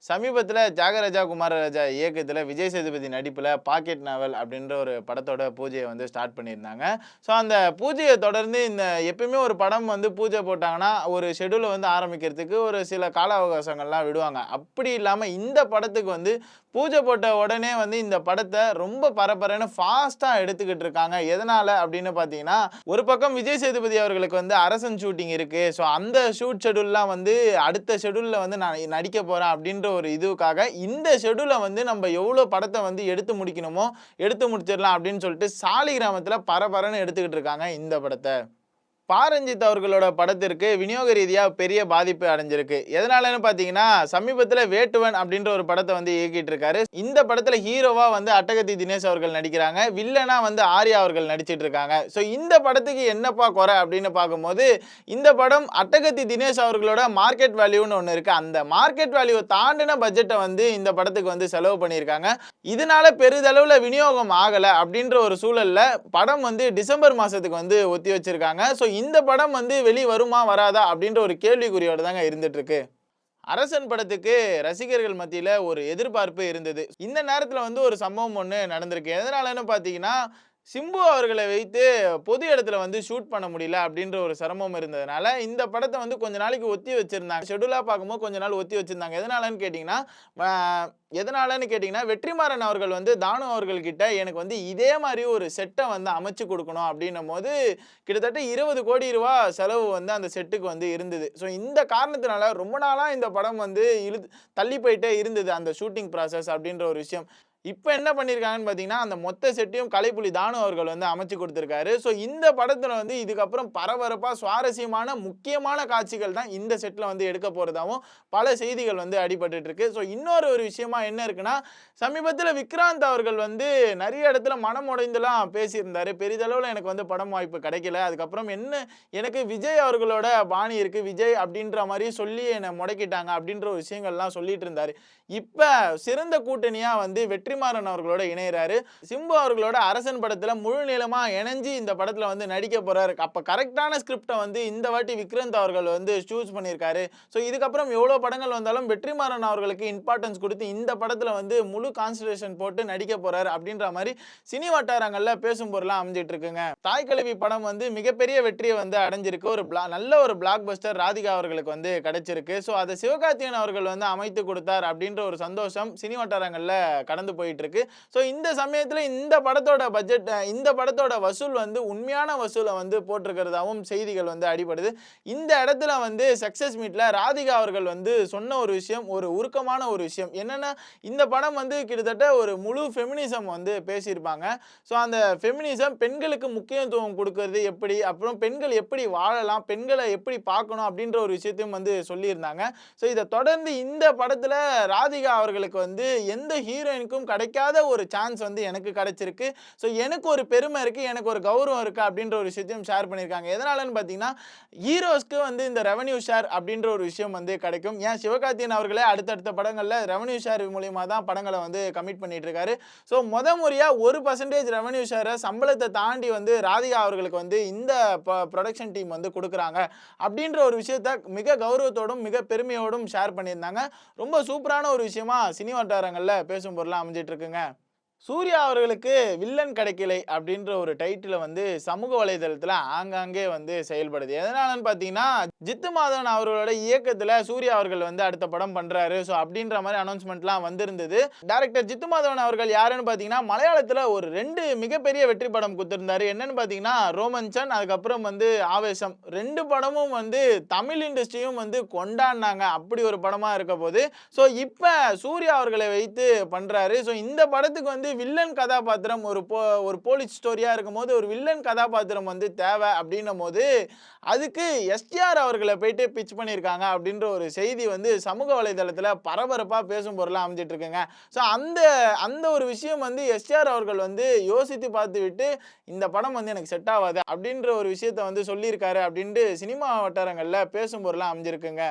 சமீபத்தில தியாகராஜா குமாரராஜா இயக்கத்தில விஜய் சேதுபதி நடிப்பில பாக்கெட் நாவல் அப்படின்ற ஒரு படத்தோட பூஜைய வந்து ஸ்டார்ட் பண்ணியிருந்தாங்க. ஸோ அந்த பூஜைய தொடர்ந்து இந்த எப்பயுமே ஒரு படம் வந்து பூஜை போட்டாங்கன்னா, ஒரு ஷெட்யூல வந்து ஆரம்பிக்கிறதுக்கு ஒரு சில கால அவகாசங்கள்லாம் விடுவாங்க. அப்படி இல்லாம இந்த படத்துக்கு வந்து பூஜை போட்ட உடனே வந்து இந்த படத்த ரொம்ப பரபரன்னு ஃபாஸ்ட்டா எடுத்துக்கிட்டு இருக்காங்க. எதனால அப்படின்னு பார்த்தீங்கன்னா, ஒரு பக்கம் விஜய் சேதுபதி அவர்களுக்கு வந்து அரசன் ஷூட்டிங் இருக்கு. ஸோ அந்த ஷூட் ஷெட்யூல்லாம் வந்து அடுத்த ஷெட்யூல்ல வந்து நான் நடிக்க போறேன் அப்படின்ற ஒரு இதுவுக்காக இந்த ஷெட்யூல வந்து நம்ம எவ்வளோ படத்த வந்து எடுத்து முடிக்கணுமோ, எடுத்து முடிச்சிடலாம் அப்படின்னு சொல்லிட்டு சாலிகிராமத்தில பரபரன்னு எடுத்துக்கிட்டு இருக்காங்க இந்த படத்த. பாரஞ்சித் அவர்களோட படத்திற்கு விநியோக ரீதியா பெரிய பாதிப்பு அடைஞ்சிருக்கு. எதனாலன்னு பார்த்தீங்கன்னா, சமீபத்தில வேட்டுவன் அப்படின்ற ஒரு படத்த வந்து இயக்கிட்டு இருக்காரு. இந்த படத்தில ஹீரோவா வந்து அட்டகத்தி தினேஷ் அவர்கள் நடிக்கிறாங்க. வில்லனா வந்து ஆர்யா அவர்கள் நடிச்சிட்டு இருக்காங்க. ஸோ இந்த படத்துக்கு என்னப்பா குறை அப்படின்னு பார்க்கும்போது, இந்த படம் அட்டகத்தி தினேஷ் அவர்களோட மார்க்கெட் வேல்யூன்னு ஒண்ணு இருக்கு. அந்த மார்க்கெட் வேல்யூவ தாண்டின பட்ஜெட்ட வந்து இந்த படத்துக்கு வந்து செலவு பண்ணியிருக்காங்க. இதனால பெரிதளவுல விநியோகம் ஆகல அப்படின்ற ஒரு சூழல்ல படம் வந்து டிசம்பர் மாசத்துக்கு வந்து ஒத்தி வச்சிருக்காங்க. ஸோ இந்த படம் வந்து வெளி வருமா வராதா அப்படின்ற ஒரு கேள்விக்குறியோட தாங்க இருந்துட்டு இருக்கு. அரசன் படத்துக்கு ரசிகர்கள் மத்தியில ஒரு எதிர்பார்ப்பு இருந்தது. இந்த நேரத்துல வந்து ஒரு சம்பவம் ஒண்ணு நடந்திருக்கு. எதனாலன்னு பார்த்தீங்கன்னா, சிம்பு அவர்களை வைத்து பொது இடத்துல வந்து ஷூட் பண்ண முடியல அப்படின்ற ஒரு சிரமம் இருந்ததுனால, இந்த படத்த வந்து கொஞ்ச நாளைக்கு ஒத்தி வச்சிருந்தாங்க. ஷெட்யூலா பார்க்கும்போது கொஞ்ச நாள் ஒத்தி வச்சிருந்தாங்க. எதனாலன்னு கேட்டீங்கன்னா, வெற்றிமாறன் அவர்கள் வந்து தானு அவர்கள் கிட்ட எனக்கு வந்து இதே மாரி ஒரு செட்ட வந்து அமைச்சு குடுக்கணும் அப்படின்னும்போது, கிட்டத்தட்ட ரூ. 20,00,00,000 செலவு வந்து அந்த செட்டுக்கு வந்து இருந்தது. ஸோ இந்த காரணத்தினால ரொம்ப நாளா இந்த படம் வந்து தள்ளி போயிட்டே இருந்தது. அந்த ஷூட்டிங் ப்ராசஸ் அப்படின்ற ஒரு விஷயம். இப்ப என்ன பண்ணியிருக்காங்கன்னு பார்த்தீங்கன்னா, அந்த மொத்த செட்டையும் கலைப்புலி தானு அவர்கள் வந்து அமைச்சு குடுத்திருக்காரு. ஸோ இந்த படத்துல வந்து இதுக்கப்புறம் பரபரப்பா சுவாரஸ்யமான முக்கியமான காட்சிகள் தான் இந்த செட்ல வந்து எடுக்க போறதாவும் பல செய்திகள் வந்து அடிபட்டுட்டு இருக்கு. ஸோ இன்னொரு ஒரு விஷயமா என்ன இருக்குன்னா, சமீபத்தில விக்ராந்த் அவர்கள் வந்து நெறைய இடத்துல மனம் உடைந்துலாம் பேசியிருந்தாரு. பெரிதளவுல எனக்கு வந்து படம் வாய்ப்பு கிடைக்கல. அதுக்கப்புறம் எனக்கு விஜய் அவர்களோட பாணி இருக்கு. விஜய் அப்படின்ற மாரி சொல்லி என்ன முடக்கிட்டாங்க அப்படின்ற ஒரு விஷயங்கள்லாம் சொல்லிட்டு இருந்தாரு. இப்ப சிறந்த கூட்டணியா வந்து வெற்றிமாறன் அவர்களோட இணையறாரு. சிம்பு அவர்களோட அரசன் படத்துல முழு நீளமா இணைஞ்சு இந்த படத்துல வந்து நடிக்க போறாரு. அப்ப கரெக்ட்டான ஸ்கிரிப்ட்ட வந்து இந்த வாட்டி விக்ராந்த் அவர்கள் வந்து சூஸ் பண்ணியிருக்காரு. ஸோ இதுக்கப்புறம் எவ்வளோ படங்கள் வந்தாலும் வெற்றிமாறன் அவர்களுக்கு இம்பார்ட்டன்ஸ் குடுத்து இந்த படத்துல வந்து முழு கான்சன்ட்ரேஷன் போட்டு நடிக்க போறாரு அப்படின்ற மாரி சினி வட்டாரங்கள்ல பேசும் பொருளா அமைஞ்சிட்டு இருக்குங்க. தாய் கிழவி படம் வந்து மிகப்பெரிய வெற்றியை வந்து அடைஞ்சிருக்கு. நல்ல ஒரு பிளாக் பஸ்டர் ராதிகா அவர்களுக்கு வந்து கிடைச்சிருக்கு. ஸோ அத சிவகார்த்திகேயன் அவர்கள் வந்து அமைத்து கொடுத்தார் அப்படின்ற ஒரு சந்தோஷம் சினி வட்டாரங்கள்ல கடந்து போயிட்டு இருக்கு. ஸோ இந்த சமயத்துல இந்த படத்தோட வசூல் வந்து உண்மையான வசூல வந்து போட்டிருக்கிறதாவும் செய்திகள் வந்து அடிபடுது. இந்த இடத்துல வந்து சக்சஸ் மீட்ல ராதிகா அவர்கள் வந்து சொன்ன ஒரு விஷயம், ஒரு உருக்கமான ஒரு விஷயம். என்னன்னா, இந்த படம் வந்து கிட்டத்தட்ட ஒரு முழு ஃபெமினிசம் வந்து பேசியிருப்பாங்க. ஸோ அந்த ஃபெமினிசம் பெண்களுக்கு முக்கியத்துவம் கொடுக்கிறது எப்படி, அப்புறம் பெண்கள் எப்படி வாழலாம், பெண்களை எப்படி பார்க்கணும் அப்படின்ற ஒரு விஷயத்தையும் வந்து சொல்லியிருந்தாங்க. ஸோ இத தொடர்ந்து இந்த படத்துல ராதிகா அவர்களுக்கு வந்து எந்த ஹீரோயினுக்கும் கிடைக்காத ஒரு சான்ஸ் வந்து எனக்கு கிடைச்சிருக்கு. ஸோ எனக்கு ஒரு பெருமை இருக்கு, எனக்கு ஒரு கௌரவம் இருக்கு அப்படின்ற ஒரு விஷயத்தையும் ஷேர் பண்ணியிருக்காங்க. எதனாலன்னு பார்த்தீங்கன்னா, ஹீரோஸ்க்கு வந்து இந்த ரெவென்யூ ஷேர் அப்படின்ற ஒரு விஷயம் வந்து கிடைக்கும். ஏன் சிவகார்த்திகேயன் அவர்களே அடுத்தடுத்த படங்கள்ல ரெவென்யூ ஷேர் மூலியமா தான் படங்கள வந்து கமிட் பண்ணிட்டு இருக்காரு. ஸோ முறையா 1% ரெவென்யூ ஷேர சம்பளத்த தாண்டி வந்து ராதிகா அவர்களுக்கு வந்து இந்த புரொடக்ஷன் டீம் வந்து குடுக்குறாங்க அப்படின்ற ஒரு விஷயத்த மிக கௌரவத்தோடும், மிக பெருமையோடும் ஷேர் பண்ணியிருந்தாங்க. ரொம்ப சூப்பரான ஒரு விஷயமா சினி வட்டாரங்கள்ல பேசும் பொருளா அமைஞ்சிட்டு இருக்குங்க. சூர்யா அவர்களுக்கு வில்லன் கிடைக்கலை அப்படின்ற ஒரு டைட்டில வந்து சமூக வலைதளத்துல ஆங்காங்கே வந்து செயல்படுது. எதனாலன்னு பார்த்தீங்கன்னா, ஜித்து மாதவன் அவர்களோட இயக்கத்துல சூர்யா அவர்கள் வந்து அடுத்த படம் பண்றாரு. ஸோ அப்படின்ற மாரி அனௌன்ஸ்மென்ட்லாம் வந்திருந்தது. டைரக்டர் ஜித்து மாதவன் அவர்கள் யாருன்னு பார்த்தீங்கன்னா, மலையாளத்துல ஒரு 2 மிகப்பெரிய வெற்றி படம் குடுத்திருந்தாரு. என்னன்னு பார்த்தீங்கன்னா, ரோமன்சன் அதுக்கப்புறம் வந்து ஆவேசம். 2 படமும் வந்து தமிழ் இண்டஸ்ட்ரியும் வந்து கொண்டாடுனாங்க. அப்படி ஒரு படமா இருக்க போது. ஸோ இப்ப சூர்யா அவர்களை வைத்து பண்றாரு. ஸோ இந்த படத்துக்கு வந்து வில்லன் கதாபாத்திரம் ஒரு போலீஸ் ஸ்டோரியா இருக்கும்போது ஒரு வில்லன் கதாபாத்திரம் வந்து தேவை அப்படின்னும்போது அதுக்கு எஸ்டிஆர் அவர்களை போயிட்டு பிட்ச் பண்ணியிருக்காங்க அப்படின்ற ஒரு செய்தி வந்து சமூக வலைதளத்துல பரபரப்பா பேசும் பொருளா அமைஞ்சிட்டு இருக்குங்க. ஸோ அந்த அந்த ஒரு விஷயம் வந்து எஸ்டிஆர் அவர்கள் வந்து யோசித்து பார்த்துவிட்டு இந்த படம் வந்து எனக்கு செட் ஆகாது அப்படின்ற ஒரு விஷயத்த வந்து சொல்லியிருக்காரு அப்படின்ட்டு சினிமா வட்டாரங்கள்ல பேசும் பொருளா அமைஞ்சிருக்குங்க.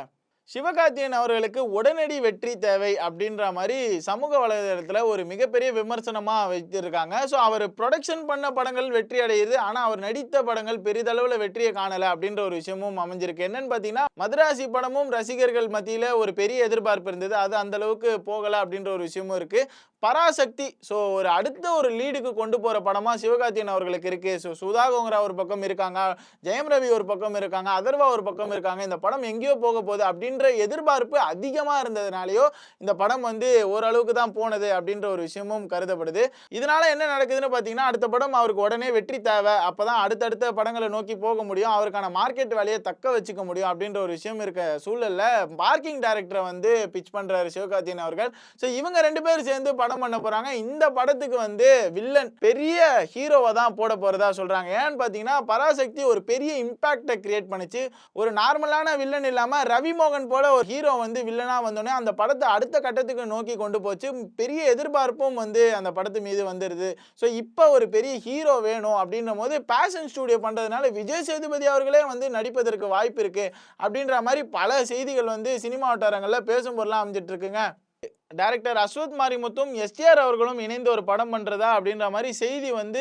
சிவகார்த்திகேயன் அவர்களுக்கு உடனடி வெற்றி தேவை அப்படின்ற மாதிரி சமூக வலைதளத்துல ஒரு மிகப்பெரிய விமர்சனமா வைத்திருக்காங்க. ஸோ அவர் புரொடக்ஷன் பண்ண படங்கள் வெற்றி அடையுது. ஆனா அவர் நடித்த படங்கள் பெரிதளவுல வெற்றியை காணல அப்படின்ற ஒரு விஷயமும் அமைஞ்சிருக்கு. என்னன்னு பார்த்தீங்கன்னா, மதராசி படமும் ரசிகர்கள் மத்தியில ஒரு பெரிய எதிர்பார்ப்பு இருந்தது. அது அந்த அளவுக்கு போகல அப்படின்ற ஒரு விஷயமும் இருக்கு. பராசக்தி ஸோ ஒரு அடுத்த ஒரு லீடுக்கு கொண்டு போற படமா சிவகார்த்திகேயன் அவர்களுக்கு இருக்கு. ஸோ சுதா கோங்கரா ஒரு பக்கம் இருக்காங்க, ஜெயம் ரவி ஒரு பக்கம் இருக்காங்க, அதர்வா ஒரு பக்கம் இருக்காங்க. இந்த படம் எங்கேயோ போக போகுது அப்படின்ற எதிர்பார்ப்பு அதிகமா இருந்ததுனாலயோ இந்த படம் வந்து ஓரளவுக்கு தான் போனது அப்படின்ற ஒரு விஷயமும் கருதப்படுது. இதனால என்ன நடக்குதுன்னு பார்த்தீங்கன்னா, அடுத்த படம் அவருக்கு உடனே வெற்றி தேவை. அப்பதான் அடுத்தடுத்த படங்களை நோக்கி போக முடியும். அவருக்கான மார்க்கெட் வேலையை தக்க வச்சுக்க முடியும் அப்படின்ற ஒரு விஷயம் இருக்க சூழல்ல பார்க்கிங் டைரக்டரை வந்து பிட்ச் பண்றாரு சிவகார்த்திகேயன் அவர்கள். ஸோ இவங்க 2 பேரும் சேர்ந்து படம் பண்ண போறாங்க. இந்த படத்துக்கு வந்து வில்லன் பெரிய ஹீரோவா தான் போட போறதா சொல்றாங்க. ஏன்னு பார்த்தீங்கன்னா, பராசக்தி ஒரு பெரிய இம்பாக்ட கிரியேட் பண்ணுச்சு. ஒரு நார்மலான வில்லன் இல்லாம ரவி மோகன் போல ஒரு ஹீரோ வந்து வில்லனா வந்தோடனே அந்த படத்தை அடுத்த கட்டத்துக்கு நோக்கி கொண்டு போச்சு. பெரிய எதிர்பார்ப்பும் வந்து அந்த படத்து மீது வந்துருது. ஸோ இப்போ ஒரு பெரிய ஹீரோ வேணும் அப்படின்ற போது பேஷன் ஸ்டுடியோ பண்றதுனால விஜய் சேதுபதி அவர்களே வந்து நடிப்பதற்கு வாய்ப்பு இருக்கு அப்படின்ற மாதிரி பல செய்திகள் வந்து சினிமா வட்டாரங்கள்ல பேசும் பொருளா அமைஞ்சிட்டு இருக்குங்க. டைரக்டர் அஸ்வத் மாரிமுத்தும் எஸ்டிஆர் அவர்களும் இணைந்து ஒரு படம் பண்றதா அப்படின்ற மாதிரி செய்தி வந்து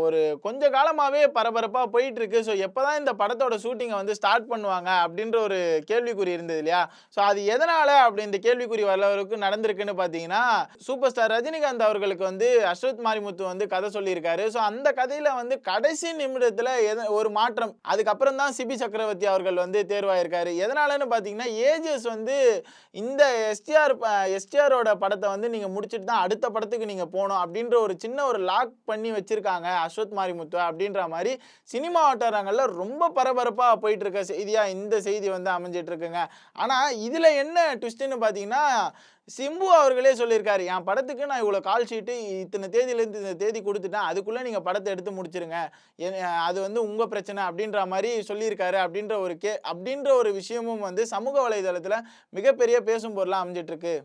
ஒரு கொஞ்ச காலமாவே பரபரப்பா போயிட்டு இருக்கு. ஸோ எப்பதான் இந்த படத்தோட ஷூட்டிங்கை வந்து ஸ்டார்ட் பண்ணுவாங்க அப்படின்ற ஒரு கேள்விக்குறி இருந்தது இல்லையா? ஸோ அது எதனால அப்படி இந்த கேள்விக்குறி வரளவுக்கு நடந்திருக்குன்னு பார்த்தீங்கன்னா, சூப்பர் ஸ்டார் ரஜினிகாந்த் அவர்களுக்கு வந்து அஸ்வத் மாரிமுத்து வந்து கதை சொல்லியிருக்காரு. ஸோ அந்த கதையில வந்து கடைசி நிமிடத்துல ஒரு மாற்றம். அதுக்கப்புறம் தான் சிபி சக்கரவர்த்தி அவர்கள் வந்து தேர்வாயிருக்காரு. எதனாலன்னு பார்த்தீங்கன்னா, ஏஜஸ் வந்து இந்த எஸ்டிஆரோட படத்தை வந்து நீங்க முடிச்சிட்டு தான் அடுத்த படத்துக்கு நீங்க போகணும் அப்படின்ற ஒரு சின்ன ஒரு லாக் பண்ணி வச்சிருக்காங்க அஸ்வத் மாரிமுத்து அப்படின்ற மாதிரி சினிமா வட்டாரங்கள்ல ரொம்ப பரபரப்பா போயிட்டு இருக்க செய்தியா இந்த செய்தி வந்து அமைஞ்சிட்டு இருக்குங்க. ஆனா இதுல என்ன ட்விஸ்ட்னு பார்த்தீங்கன்னா, சிம்பு அவர்களே சொல்லியிருக்காரு, என் படத்துக்கு நான் இவ்வளோ கால் ஷீட்டு இத்தனை தேதியிலேருந்து இந்த தேதி கொடுத்துட்டேன், அதுக்குள்ளே நீங்கள் படத்தை எடுத்து முடிச்சிருங்க, அது வந்து உங்கள் பிரச்சனை அப்படின்ற மாதிரி சொல்லியிருக்காரு அப்படின்ற ஒரு விஷயமும் வந்து சமூக வலைதளத்தில் மிகப்பெரிய பேசும் பொருளாக அமைஞ்சிட்டு இருக்கு.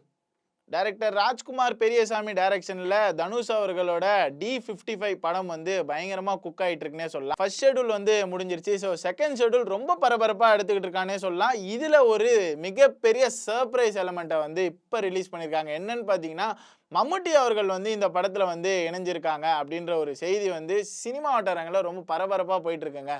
டைரக்டர் ராஜ்குமார் பெரியசாமி டைரக்ஷன்ல தனுஷ் அவர்களோட D55 படம் வந்து பயங்கரமா குக் ஆயிட்டு இருக்குன்னே சொல்லலாம். ஃபர்ஸ்ட் ஷெட்யூல் வந்து முடிஞ்சிருச்சு. ஸோ செகண்ட் ஷெட்யூல் ரொம்ப பரபரப்பா எடுத்துக்கிட்டு இருக்கானே சொல்லலாம். இதுல ஒரு மிகப்பெரிய சர்ப்ரைஸ் எலமெண்ட்டை வந்து இப்போ ரிலீஸ் பண்ணியிருக்காங்க. என்னன்னு பார்த்தீங்கன்னா, மம்முட்டி அவர்கள் வந்து இந்த படத்துல வந்து இணைஞ்சிருக்காங்க அப்படின்ற ஒரு செய்தி வந்து சினிமா வட்டாரங்களில் ரொம்ப பரபரப்பா போயிட்டு இருக்குங்க.